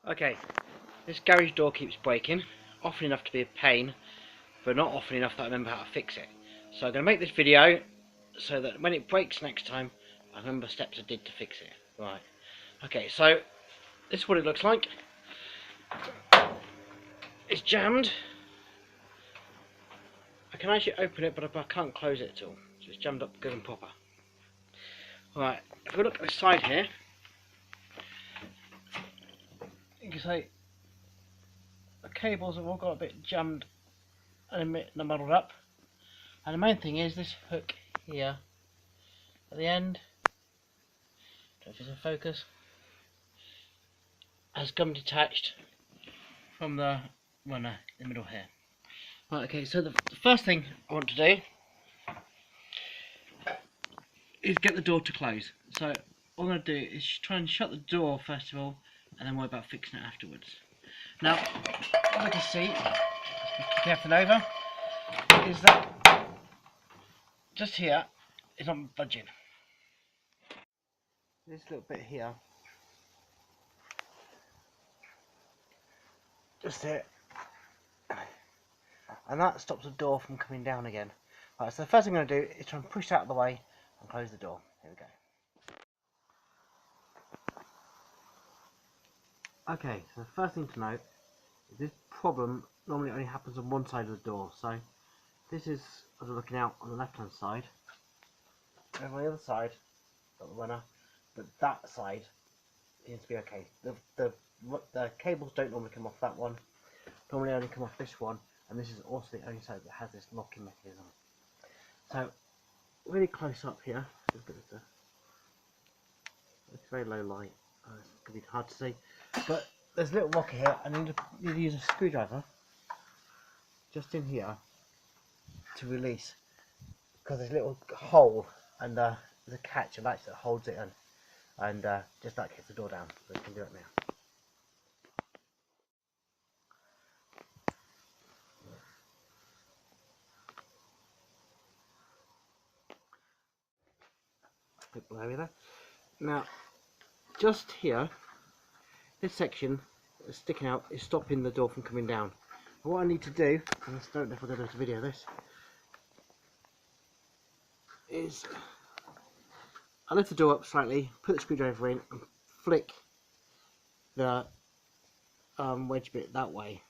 Okay, this garage door keeps breaking, often enough to be a pain, but not often enough that I remember how to fix it. So I'm going to make this video so that when it breaks next time, I remember steps I did to fix it. Right. Okay, so this is what it looks like. It's jammed. I can actually open it, but I can't close it at all. So it's jammed up good and proper. Right, if we look at the side here, you can see the cables have all got a bit jammed and muddled up. And the main thing is this hook here at the end, don't know if it's in focus, has come detached from the runner in the middle here. Right, okay, so the first thing I want to do is get the door to close. So all I'm going to do is try and shut the door first of all, and then worry about fixing it afterwards. Now, what I can see, be careful over, is that just here is not budging. This little bit here, just here, and that stops the door from coming down again. Right, so the first thing I'm going to do is try and push that out of the way and close the door. Here we go. Okay, so the first thing to note is this problem normally only happens on one side of the door. So this is, as we're looking out, on the left hand side. And on the other side, got the runner, but that side seems to be okay. The cables don't normally come off that one, normally only come off this one, and this is also the only side that has this locking mechanism. So really close up here, it's very low light, it's going to be hard to see, but there's a little rocker here. I need to use a screwdriver just in here to release, because there's a little hole and there's a catch, a latch that holds it in, and just that gets the door down. So we can do it now. Bit blurry there. Now, just here, this section that's sticking out is stopping the door from coming down. And what I need to do, and I don't know if I'm going to do a video of this, is I lift the door up slightly, put the screwdriver in, and flick the wedge bit that way,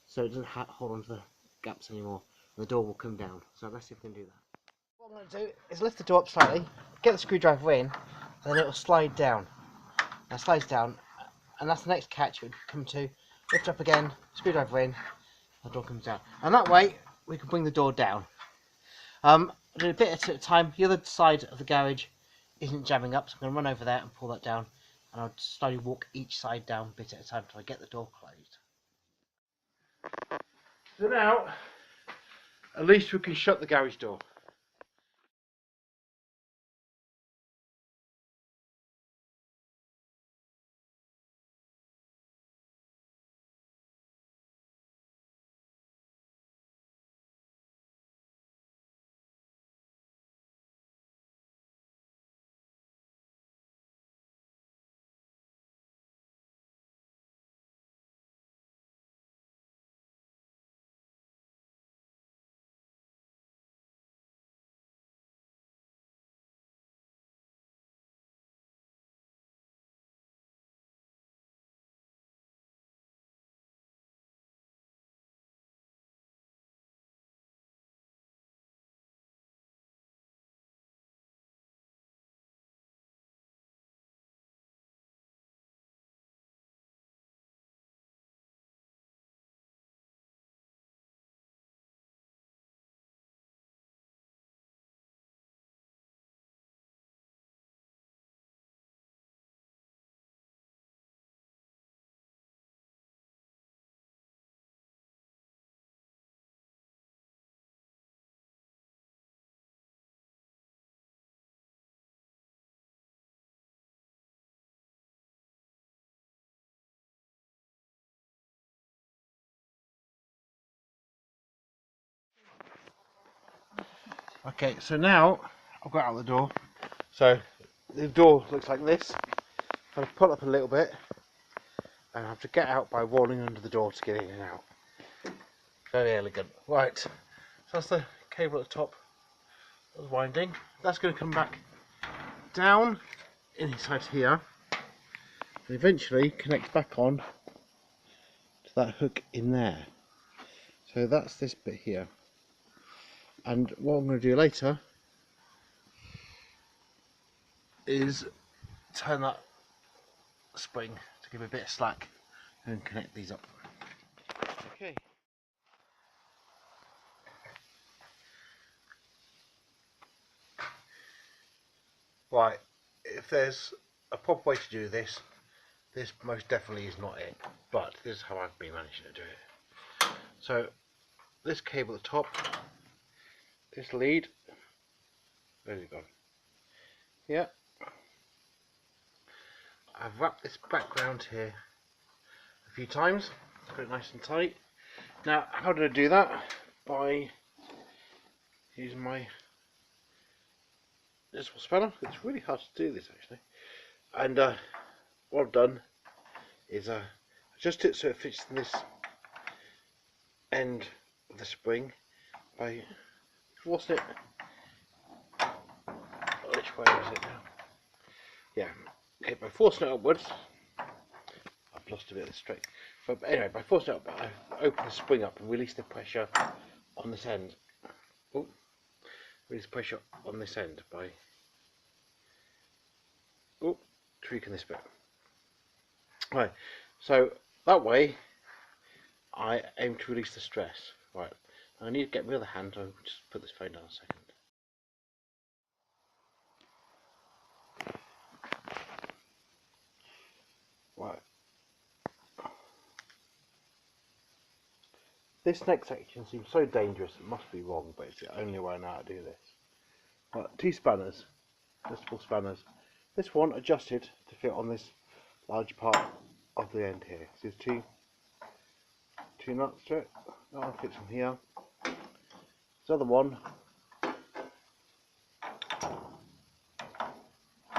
so it doesn't hold on to the gaps anymore, and the door will come down. So let's see if we can do that. What I'm going to do is lift the door up slightly, get the screwdriver in, and then it will slide down. Now it slides down, and that's the next catch we come to. Lift up again, screwdriver in, the door comes down, and that way we can bring the door down. I did a bit at a time. The other side of the garage isn't jamming up, so I'm going to run over there and pull that down, and I'll slowly walk each side down a bit at a time until I get the door closed. So now, at least we can shut the garage door. Okay, so now I've got out the door. So the door looks like this. I've pulled up a little bit, and I've have to get out by rolling under the door to get in and out. Very elegant. Right, so that's the cable at the top. That's winding. That's going to come back down inside here and eventually connect back on to that hook in there. So that's this bit here. And what I'm going to do later is turn that spring to give it a bit of slack and connect these up. Okay. Right, if there's a proper way to do this, this most definitely is not it, but this is how I've been managing to do it. So this cable at the top, this lead, where's it gone? Yeah, I've wrapped this background here a few times, got it nice and tight. Now, how did I do that? By using my disposable spanner. It's really hard to do this actually. And what I've done is adjust it so it fits in this end of the spring by forcing it. Which way is it now? Yeah, okay, by forcing it upwards. I've lost a bit of the straight. But anyway, by forcing it up, I open the spring up and release the pressure on this end. Oh, release pressure on this end by tweaking this bit. Right, so that way I aim to release the stress. Right, I need to get my other hand, so I'll just put this phone down a second. Right. This next section seems so dangerous, it must be wrong, but it's the only way I know how to do this. Right, two spanners, adjustable spanners. This one adjusted to fit on this large part of the end here. So there's two nuts to it. That one fits on here. This other one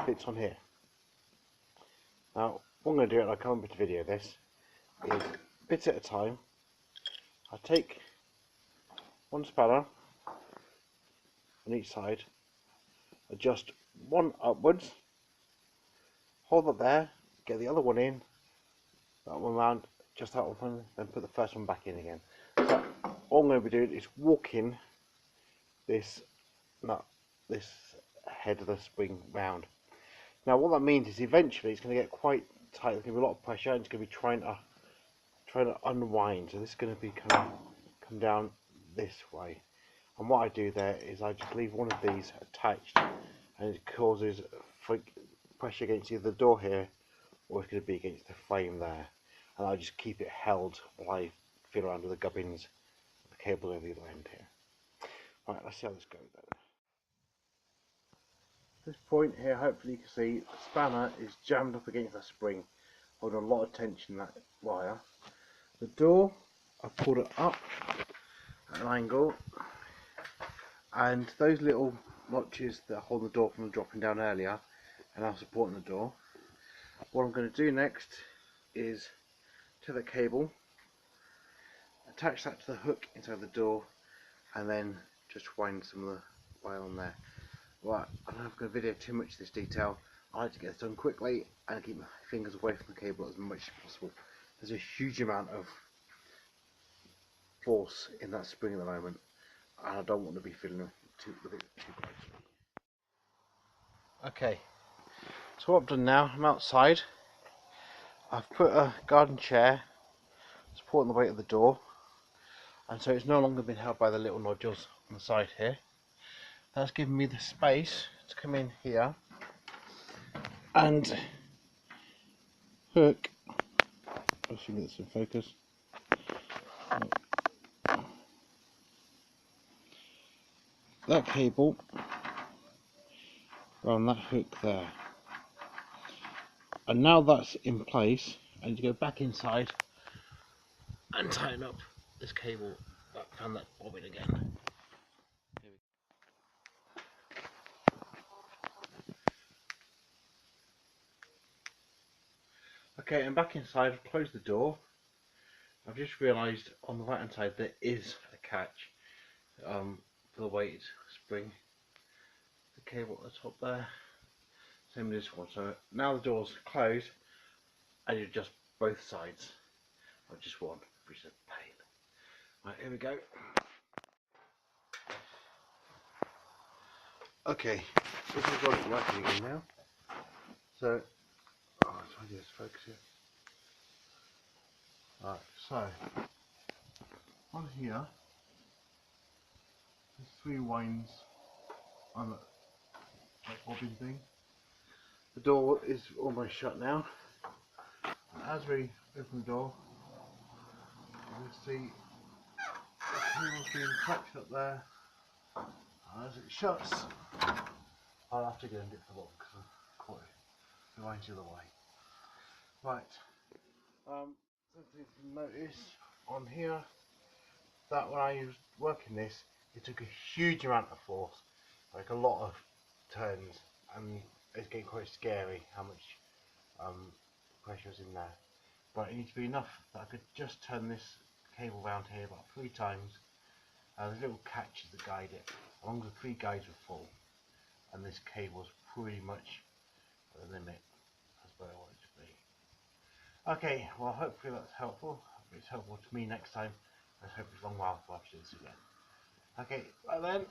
fits on here. Now, what I'm going to do, and I can't remember to video this, is bit at a time. I take one spanner on each side, adjust one upwards, hold it there, get the other one in, that one round, just that one, then put the first one back in again. So all I'm going to be doing is walking this nut, this head of the spring round. Now what that means is eventually it's going to get quite tight. There's going to be a lot of pressure, and it's going to be trying to unwind. So this is going to be come down this way. And what I do there is I just leave one of these attached, and it causes pressure against either the door here, or it's going to be against the frame there. And I just keep it held while I feel around with the gubbins, the cable over the other end here. Right, let's see how this goes then. This point here, hopefully you can see the spanner is jammed up against the spring, holding a lot of tension in that wire. The door, I've pulled it up at an angle, and those little notches that hold the door from dropping down earlier are now supporting the door. What I'm going to do next is to the cable, attach that to the hook inside the door, and then just wind some of the wire on there. Right, I'm not going to video too much of this detail. I like to get this done quickly and keep my fingers away from the cable as much as possible. There's a huge amount of force in that spring at the moment, and I don't want to be feeling it too closely. Okay, so what I've done now, I'm outside. I've put a garden chair supporting the weight of the door, and so it's no longer been held by the little nodules on the side here. That's given me the space to come in here and hook, let's see if it's in focus, that cable around that hook there. And now that's in place, I need to go back inside and tighten up this cable that found that bobbin again. Okay, I'm back inside. I've closed the door. I've just realised on the right hand side there is a catch for the weight spring. The cable at the top there. Same with this one. So now the door's closed, I do just both sides of just one, which is a pain. Right, here we go. Okay, this is got it working again now. So, oh, it's hard to just focus here. Right, so on here, there's 3 winds on the like bobbin thing. The door is almost shut now. As we open the door, you can see the cable's being touched up there. And as it shuts, I'll have to go and dip the lock because I've caught the lines the other way. Right, something to notice on here, that when I was working this, it took a huge amount of force, like a lot of turns, and it's getting quite scary how much pressure is in there. But it needs to be enough that I could just turn this cable round here about 3 times. There's little catches that guide it. As long as the 3 guides were full, and this cable's pretty much at the limit, that's where I want it to be. Okay, well hopefully that's helpful. If it's helpful to me next time, let's hope it's a long while before I have to do this again. Okay, right then.